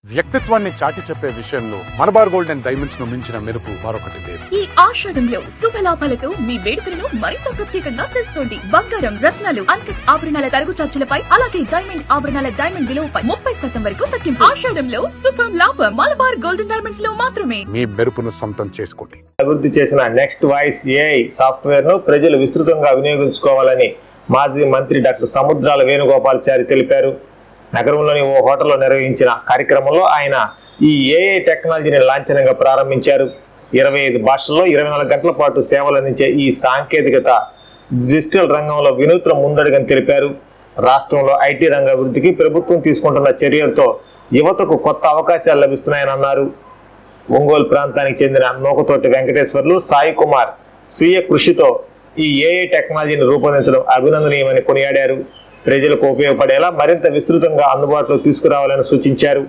వ్యక్తిత్వాన్ని చాటి చెప్పే విషయంలో మలబార్ గోల్డ్ అండ్ డైమండ్స్ ను మించిన మెరుపు మరొకటి లేదు. ఈ ఆషాఢంలో శుభలాభాలతో మీ వేడుకలను మరింత ప్రత్యేకంగా చేసుకోండి. బంగారం, రత్నాలు, అన్కట్ ఆభరణాల తరుగు చార్జీలపై, అలాగే డైమండ్ ఆభరణాల డైమండ్ విలువపై 30% వరకు తగ్గింపు. ఆషాఢంలో సూపర్ లాభం మలబార్ గోల్డ్ అండ్ డైమండ్స్ లో మాత్రమే. మీ మెరుపును సొంతం చేసుకోండి. అభివృద్ధి చేసిన నెక్స్ట్ వాయిస్ ఏఐ సాఫ్ట్వేర్ ను ప్రజలు విస్తృతంగా వినియోగించుకోవాలని మాజీ మంత్రి డాక్టర్ సముద్రాల వేణుగోపాల్చారి తెలిపారు. నగరంలోని ఓ హోటల్లో నిర్వహించిన కార్యక్రమంలో ఆయన ఈ ఏఐ టెక్నాలజీని లాంఛనంగా ప్రారంభించారు. 25 భాషల్లో 24 గంటల పాటు సేవలు అందించే ఈ సాంకేతికత డిజిటల్ రంగంలో వినూత్న ముందడుగని తెలిపారు. రాష్ట్రంలో ఐటీ రంగ అభివృద్ధికి ప్రభుత్వం తీసుకుంటున్న చర్యలతో యువతకు కొత్త అవకాశాలు లభిస్తున్నాయని అన్నారు. ఒంగోలు ప్రాంతానికి చెందిన నూకతోటి వెంకటేశ్వర్లు, సాయి కుమార్ స్వీయ కృషితో ఈ ఏఐ టెక్నాలజీని రూపొందించడం అభినందనీయమని కొనియాడారు. ప్రజలకు ఉపయోగపడేలా మరింత విస్తృతంగా అందుబాటులో తీసుకురావాలని సూచించారు.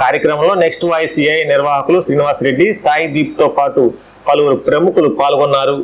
కార్యక్రమంలో నెక్స్ట్ వాయిస్ ఏఐ నిర్వాహకులు శ్రీనివాస్ రెడ్డి, సాయి దీప్ తో పాటు పలువురు ప్రముఖులు పాల్గొన్నారు.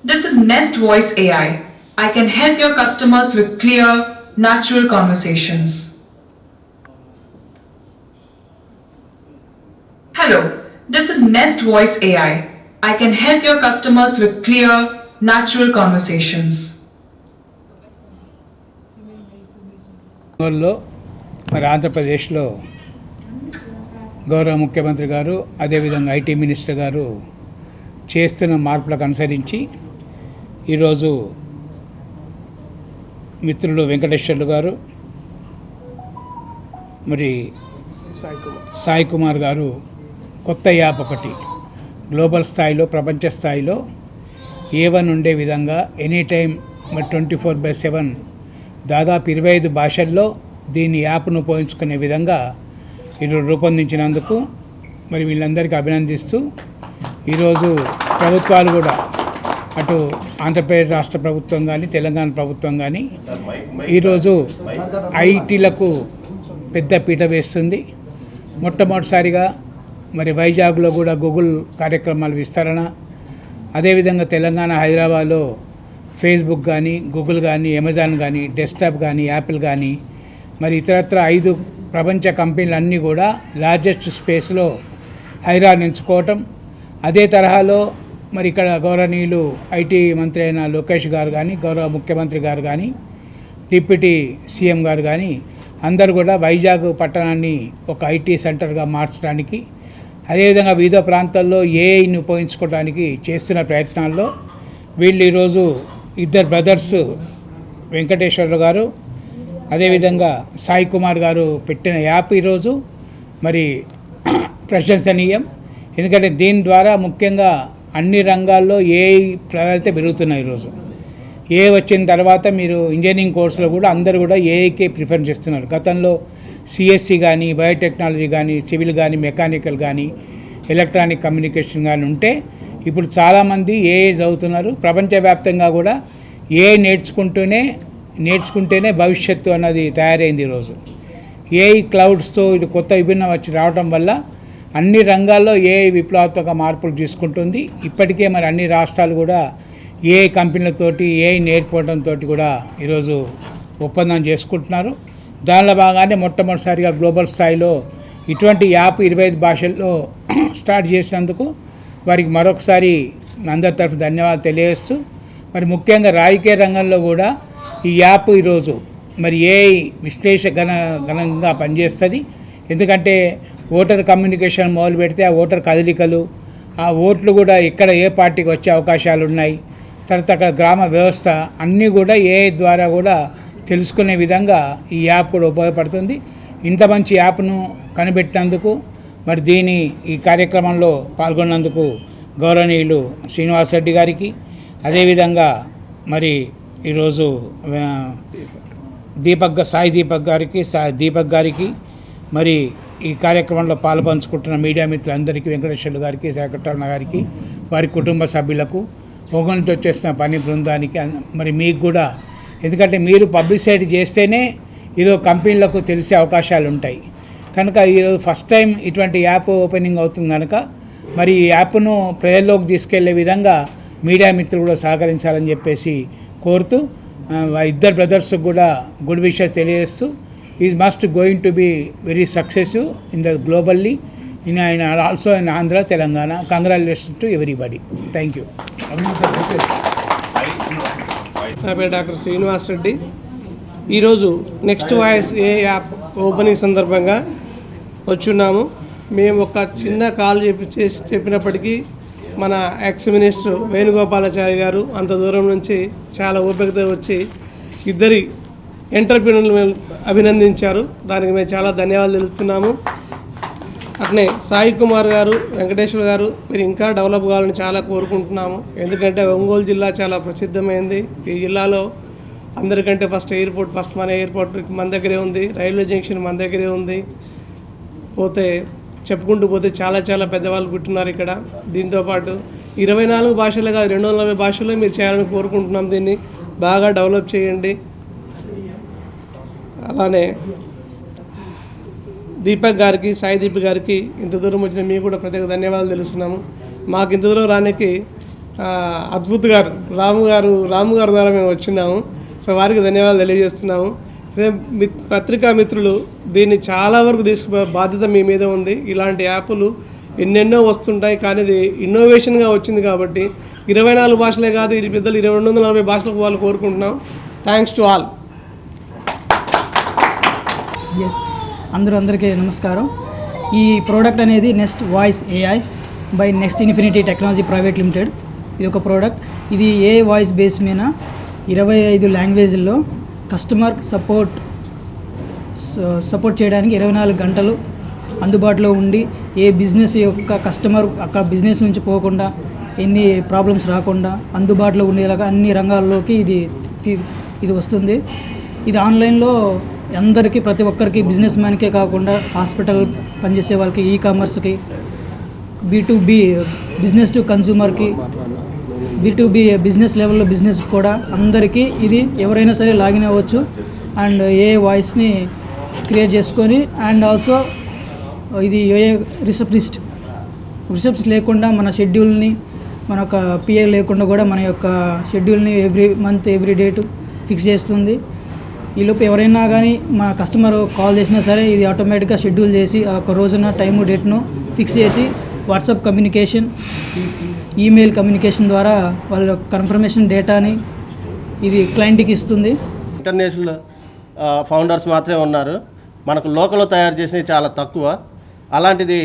This is Nest Voice AI. I can help your customers with clear, natural conversations. Hello, this is Nest Voice AI. I can help your customers with clear, natural conversations. మరి ఆంధ్రప్రదేశ్లో గౌరవ ముఖ్యమంత్రి గారు, అదేవిధంగా ఐటీ మినిస్టర్ గారు చేస్తున్న మార్పులకు అనుసరించి ఈరోజు మిత్రులు వెంకటేశ్వర్లు గారు, మరి సాయి కుమార్ గారు కొత్త యాప్ ఒకటి గ్లోబల్ స్థాయిలో, ప్రపంచ స్థాయిలో A1 ఉండే విధంగా ఎనీ టైం మరి 24/7 దాదాపు 25 భాషల్లో దీని యాప్ను ఉపయోగించుకునే విధంగా ఈరోజు రూపొందించినందుకు మరి వీళ్ళందరికీ అభినందిస్తూ, ఈరోజు ప్రభుత్వాలు కూడా అటు ఆంధ్రప్రదేశ్ రాష్ట్ర ప్రభుత్వం కానీ, తెలంగాణ ప్రభుత్వం కానీ ఈరోజు ఐటీలకు పెద్ద పీట వేస్తుంది. మొట్టమొదటిసారిగా మరి వైజాగ్లో కూడా గూగుల్ కార్యక్రమాల విస్తరణ, అదేవిధంగా తెలంగాణ హైదరాబాద్లో ఫేస్బుక్ కానీ, గూగుల్ కానీ, అమెజాన్ కానీ, డెస్క్టాప్ కానీ, యాపిల్ కానీ, మరి ఇతరత్ర 5 ప్రపంచ కంపెనీలన్నీ కూడా లార్జెస్ట్ స్పేస్లో హైదరాబాద్ ఎంచుకోవటం. అదే తరహాలో మరి ఇక్కడ గౌరవనీయులు ఐటీ మంత్రి అయిన లోకేష్ గారు కానీ, గౌరవ ముఖ్యమంత్రి గారు కానీ, డిప్యూటీ సీఎం గారు కానీ అందరూ కూడా వైజాగ్ పట్టణాన్ని ఒక ఐటీ సెంటర్గా మార్చడానికి, అదేవిధంగా వివిధ ప్రాంతాల్లో ఏఐని ఉపయోగించుకోవడానికి చేస్తున్న ప్రయత్నాల్లో వీళ్ళు ఈరోజు ఇద్దరు బ్రదర్స్ వెంకటేశ్వర్లు గారు, అదేవిధంగా సాయి కుమార్ గారు పెట్టిన యాప్ ఈరోజు మరి ప్రశంసనీయం. ఎందుకంటే దీని ద్వారా ముఖ్యంగా అన్ని రంగాల్లో ఏఐ ప్రాధాన్యత పెరుగుతున్నాయి. ఈరోజు ఏఐ వచ్చిన తర్వాత మీరు ఇంజనీరింగ్ కోర్సులో కూడా అందరూ కూడా ఏఐకే ప్రిఫర్ చేస్తున్నారు. గతంలో సిఎస్సి కానీ, బయోటెక్నాలజీ కానీ, సివిల్ కానీ, మెకానికల్ కానీ, ఎలక్ట్రానిక్ కమ్యూనికేషన్ కానీ ఉంటే ఇప్పుడు చాలామంది ఏఐ చదువుతున్నారు. ప్రపంచవ్యాప్తంగా కూడా ఏఐ నేర్చుకుంటేనే భవిష్యత్తు అన్నది తయారైంది. ఈరోజు ఏఐ క్లౌడ్స్తో ఇది కొత్త విభిన్నం వచ్చి రావడం వల్ల అన్ని రంగాల్లో ఏఐ విప్లవాత్మక మార్పులు తీసుకుంటుంది. ఇప్పటికే మరి అన్ని రాష్ట్రాలు కూడా ఏఐ కంపెనీలతోటి ఏఐ నేర్చుకోవడంతో కూడా ఈరోజు ఒప్పందం చేసుకుంటున్నారు. దానిలో భాగంగానే మొట్టమొదటిసారిగా గ్లోబల్ స్థాయిలో ఇటువంటి యాప్ 25 భాషల్లో స్టార్ట్ చేసినందుకు వారికి మరొకసారి అందరి తరఫు ధన్యవాదాలు తెలియజేస్తూ, మరి ముఖ్యంగా రాజకీయ రంగంలో కూడా ఈ యాప్ ఈరోజు మరి ఏఐ గణంగా పనిచేస్తుంది. ఎందుకంటే ఓటర్ కమ్యూనికేషన్ మొదలు పెడితే ఆ ఓటర్ కదలికలు, ఆ ఓట్లు కూడా ఎక్కడ ఏ పార్టీకి వచ్చే అవకాశాలు ఉన్నాయి, తర్వాత అక్కడ గ్రామ వ్యవస్థ అన్నీ కూడా ఏఐ ద్వారా కూడా తెలుసుకునే విధంగా ఈ యాప్ కూడా ఉపయోగపడుతుంది. ఇంత మంచి యాప్ను కనిపెట్టినందుకు మరి ఈ కార్యక్రమంలో పాల్గొన్నందుకు గౌరవనీయులు శ్రీనివాసరెడ్డి గారికి, అదేవిధంగా మరి ఈరోజు సాయి దీపక్ గారికి మరి ఈ కార్యక్రమంలో పాల్పంచుకుంటున్న మీడియా మిత్రులందరికీ, వెంకటేశ్వర్లు గారికి, శేఖరణ గారికి, వారి కుటుంబ సభ్యులకు, ఒంగోలు నుంచి వచ్చేసిన పని బృందానికి, మరి మీకు కూడా, ఎందుకంటే మీరు పబ్లిసిటీ చేస్తేనే ఈరోజు కంపెనీలకు తెలిసే అవకాశాలు ఉంటాయి కనుక ఈరోజు ఫస్ట్ టైం ఇటువంటి యాప్ ఓపెనింగ్ అవుతుంది కనుక మరి ఈ యాప్ను ప్రజల్లోకి తీసుకెళ్లే విధంగా మీడియా మిత్రులు కూడా సహకరించాలని చెప్పేసి కోరుతూ ఇద్దరు బ్రదర్స్కి కూడా గుడ్ విషెస్ తెలియజేస్తూ is must going to be very successive in the globally in also in Andhra, Telangana. Congratulations to everybody. Thank you. నా పేరు డాక్టర్ శ్రీనివాస్ రెడ్డి. ఈరోజు నెక్స్ట్ వాయిస్ ఏ యాప్ ఓపెనింగ్ సందర్భంగా వచ్చున్నాము. మేము ఒక చిన్న కాల్ చెప్పినప్పటికీ మన ఎక్స్ మినిస్టర్ వేణుగోపాలాచారి గారు అంత దూరం నుంచి చాలా ఓపికతో వచ్చి ఇద్దరి ఎంటర్ప్రీనర్లు అభినందించారు. దానికి మేము చాలా ధన్యవాదాలు తెలుపుతున్నాము. అట్నే సాయి కుమార్ గారు, వెంకటేశ్వర గారు, మీరు ఇంకా డెవలప్ కావాలని చాలా కోరుకుంటున్నాము. ఎందుకంటే ఒంగోలు జిల్లా చాలా ప్రసిద్ధమైంది. ఈ జిల్లాలో అందరికంటే ఫస్ట్ మన ఎయిర్పోర్ట్ మన దగ్గరే ఉంది, రైల్వే జంక్షన్ మన దగ్గరే ఉంది. చెప్పుకుంటూ పోతే చాలా చాలా పెద్దవాళ్ళు పుట్టున్నారు ఇక్కడ. దీంతోపాటు 24 భాషలు కాదు 240 భాషల్లో మీరు చేయాలని కోరుకుంటున్నాం. దీన్ని బాగా డెవలప్ చేయండి. అలానే దీపక్ గారికి, సాయి దీపక్ గారికి ఇంత దూరం వచ్చిన మీకు కూడా ప్రత్యేక ధన్యవాదాలు తెలుస్తున్నాము. మాకు ఇంత దూరం రానికి అద్భుత్ గారు, రాము గారు ద్వారా మేము వచ్చినాము. సో వారికి ధన్యవాదాలు తెలియజేస్తున్నాము. పత్రికా మిత్రులు దీన్ని చాలా వరకు తీసుకుపోయే బాధ్యత మీ మీద ఉంది. ఇలాంటి యాప్లు ఎన్నెన్నో వస్తుంటాయి, కానీ ఇది ఇన్నోవేషన్గా వచ్చింది కాబట్టి 24 భాషలే కాదు, ఇది పెద్దలు 240 భాషలకు వాళ్ళు కోరుకుంటున్నాం. Thanks to all. అందరికీ నమస్కారం. ఈ ప్రోడక్ట్ అనేది next voice AI by next infinity technology private limited. ఇది ఒక ప్రోడక్ట్. ఇది ఏ వాయిస్ బేస్ మీద 25 లాంగ్వేజ్ల్లో కస్టమర్ సపోర్ట్ చేయడానికి 24 గంటలు అందుబాటులో ఉండి, ఏ బిజినెస్ యొక్క కస్టమర్ అక్కడ బిజినెస్ నుంచి పోకుండా, ఎన్ని ప్రాబ్లమ్స్ రాకుండా అందుబాటులో ఉండేలాగా అన్ని రంగాల్లోకి ఇది వస్తుంది. ఇది ఆన్లైన్లో అందరికీ, ప్రతి ఒక్కరికి, బిజినెస్ మ్యాన్కే కాకుండా హాస్పిటల్ పనిచేసే వాళ్ళకి, ఈ-కామర్స్కి, B2B బిజినెస్ టు కన్జ్యూమర్కి, B2B బిజినెస్ లెవెల్లో బిజినెస్ కూడా అందరికీ ఇది ఎవరైనా సరే లాగిన్ అవ్వచ్చు. అండ్ ఏ వాయిస్ని క్రియేట్ చేసుకొని, అండ్ ఆల్సో ఇది ఏ రిసెప్ట్స్ లేకుండా మన షెడ్యూల్ని, మన యొక్క పిఏ లేకుండా కూడా మన యొక్క షెడ్యూల్ని every month every date fix చేస్తుంది. ఈలోపు ఎవరైనా కానీ మా కస్టమర్ కాల్ చేసినా సరే ఇది ఆటోమేటిక్గా షెడ్యూల్ చేసి ఆ ఒక రోజున టైము డేట్ను ఫిక్స్ చేసి వాట్సాప్ కమ్యూనికేషన్, ఈమెయిల్ కమ్యూనికేషన్ ద్వారా వాళ్ళ కన్ఫర్మేషన్ డేటాని ఇది క్లయింట్కి ఇస్తుంది. ఇంటర్నేషనల్ ఫౌండర్స్ మాత్రమే ఉన్నారు. మనకు లోకల్లో తయారు చేసినవి చాలా తక్కువ. అలాంటిది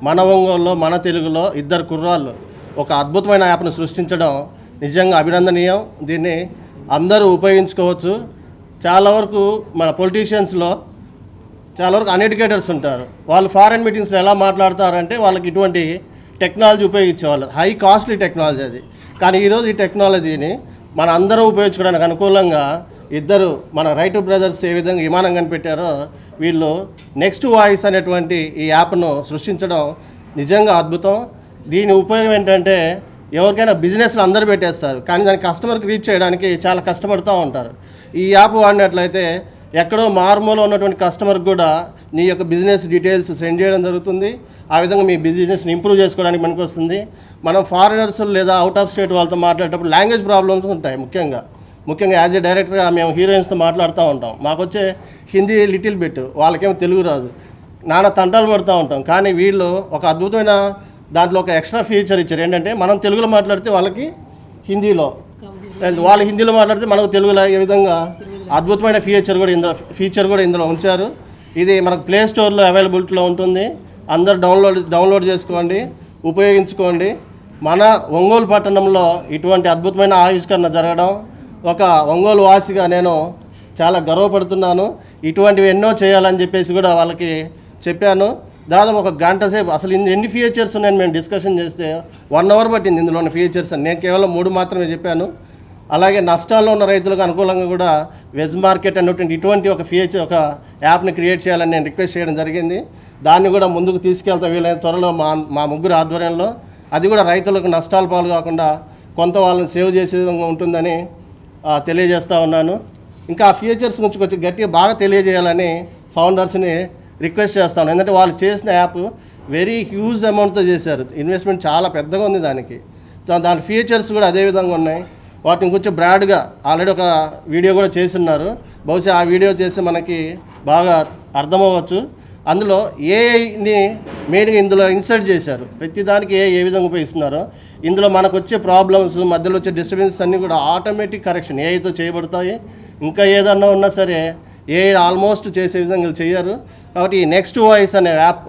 మన ఒంగోలులో, మన తెలుగులో ఇద్దరు కుర్రాళ్ళు ఒక అద్భుతమైన యాప్ను సృష్టించడం నిజంగా అభినందనీయం. దీన్ని అందరూ ఉపయోగించుకోవచ్చు. చాలా వరకు మన పొలిటీషియన్స్లో చాలా వరకు అన్ఎడ్యుకేటర్స్ ఉంటారు. వాళ్ళు ఫారెన్ మీటింగ్స్లో ఎలా మాట్లాడతారంటే వాళ్ళకి ఇటువంటి టెక్నాలజీ ఉపయోగించేవాళ్ళు. హై కాస్ట్లీ టెక్నాలజీ అది. కానీ ఈరోజు ఈ టెక్నాలజీని మన అందరం ఉపయోగించుకోవడానికి అనుకూలంగా ఇద్దరు మన రైట్ బ్రదర్స్ ఏ విధంగా విమానం కనిపెట్టారో వీళ్ళు నెక్స్ట్ వాయిస్ అనేటువంటి ఈ యాప్ను సృష్టించడం నిజంగా అద్భుతం. దీని ఉపయోగం ఏంటంటే ఎవరికైనా బిజినెస్లు అందరూ పెట్టేస్తారు, కానీ దాని కస్టమర్కి రీచ్ చేయడానికి చాలా కష్టపడుతూ ఉంటారు. ఈ యాప్ వాడినట్లయితే ఎక్కడో మారుమూల ఉన్నటువంటి కస్టమర్కి కూడా నీ యొక్క బిజినెస్ డీటెయిల్స్ సెండ్ చేయడం జరుగుతుంది. ఆ విధంగా మీ బిజినెస్ని ఇంప్రూవ్ చేసుకోవడానికి పనికొస్తుంది. మనం ఫారినర్స్ లేదా అవుట్ ఆఫ్ స్టేట్ వాళ్ళతో మాట్లాడేటప్పుడు లాంగ్వేజ్ ప్రాబ్లమ్స్ ఉంటాయి. ముఖ్యంగా యాజ్ ఏ డైరెక్టర్గా మేము హీరోయిన్స్తో మాట్లాడుతూ ఉంటాం. మాకు వచ్చే హిందీ లిటిల్ బిట్, వాళ్ళకేమో తెలుగు రాదు, నానా తంటాలు పడుతూ ఉంటాం. కానీ వీళ్ళు ఒక అద్భుతమైన దాంట్లో ఒక ఎక్స్ట్రా ఫీచర్ ఇచ్చారు. ఏంటంటే మనం తెలుగులో మాట్లాడితే వాళ్ళకి హిందీలో, వాళ్ళు హిందీలో మాట్లాడితే మనకు తెలుగులో ఏ విధంగా అద్భుతమైన ఫీచర్ కూడా ఇందులో ఉంచారు. ఇది మనకు ప్లే స్టోర్లో అవైలబిలిటీలో ఉంటుంది. అందరు డౌన్లోడ్ చేసుకోండి, ఉపయోగించుకోండి. మన ఒంగోలు పట్టణంలో ఇటువంటి అద్భుతమైన ఆవిష్కరణ జరగడం ఒక ఒంగోలు వాసిగా నేను చాలా గర్వపడుతున్నాను. ఇటువంటివి ఎన్నో చేయాలని చెప్పేసి కూడా వాళ్ళకి చెప్పాను. దాదాపు ఒక గంట సేపు అసలు ఎన్ని ఫీచర్స్ ఉన్నాయని మేము డిస్కషన్ చేస్తే 1 అవర్ పట్టింది ఇందులో ఉన్న ఫీచర్స్ అని. నేను కేవలం 3 మాత్రమే చెప్పాను. అలాగే నష్టాల్లో ఉన్న రైతులకు అనుకూలంగా కూడా వెజ్ మార్కెట్ అనేటువంటి ఇటువంటి ఒక యాప్ని క్రియేట్ చేయాలని నేను రిక్వెస్ట్ చేయడం జరిగింది. దాన్ని కూడా ముందుకు తీసుకెళ్తా వీలైన త్వరలో మా ముగ్గురు ఆధ్వర్యంలో. అది కూడా రైతులకు నష్టాలు పాలు కాకుండా కొంత వాళ్ళని సేవ్ చేసే విధంగా ఉంటుందని తెలియజేస్తూ ఉన్నాను. ఇంకా ఆ ఫీచర్స్ గురించి కొంచెం గట్టిగా బాగా తెలియజేయాలని ఫౌండర్స్ని రిక్వెస్ట్ చేస్తాను. ఎందుకంటే వాళ్ళు చేసిన యాప్ వెరీ హ్యూజ్ అమౌంట్తో చేశారు. ఇన్వెస్ట్మెంట్ చాలా పెద్దగా ఉంది దానికి. దాని ఫీచర్స్ కూడా అదే విధంగా ఉన్నాయి. వాటిని కొంచెం బ్రాడ్గా ఆల్రెడీ ఒక వీడియో కూడా చేస్తున్నారు. బహుశా ఆ వీడియో చేస్తే మనకి బాగా అర్థమవ్వచ్చు. అందులో ఏఐని మెయిన్గా ఇందులో ఇన్సర్ట్ చేశారు. ప్రతిదానికి ఏ విధంగా ఉపయోగిస్తున్నారో ఇందులో మనకు వచ్చే ప్రాబ్లమ్స్, మధ్యలో వచ్చే డిస్టర్బెన్సెస్ అన్నీ కూడా ఆటోమేటిక్ కరెక్షన్ ఏఐతో చేయబడతాయి. ఇంకా ఏదన్నా ఉన్నా సరే ఏఐ ఆల్మోస్ట్ చేసే విధంగా చేయరు. కాబట్టి ఈ నెక్స్ట్ వాయిస్ అనే యాప్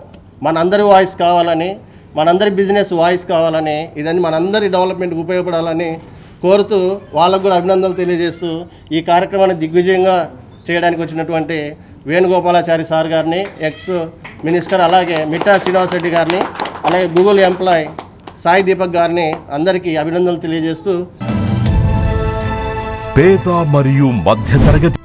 మనందరి వాయిస్ కావాలని, మనందరి బిజినెస్ వాయిస్ కావాలని, ఇదని మనందరి డెవలప్మెంట్కి ఉపయోగపడాలని కోరుతూ వాళ్ళకు కూడా అభినందనలు తెలియజేస్తూ ఈ కార్యక్రమాన్ని దిగ్విజయంగా చేయడానికి వచ్చినటువంటి వేణుగోపాలాచారి సార్ గారిని, ఎక్స్ మినిస్టర్, అలాగే మిట్టా శ్రీనివాసరెడ్డి గారిని, అలాగే గూగుల్ ఎంప్లాయ్ సాయి దీపక్ గారిని అందరికీ అభినందనలు తెలియజేస్తూ పేద మరియు మధ్యతరగతి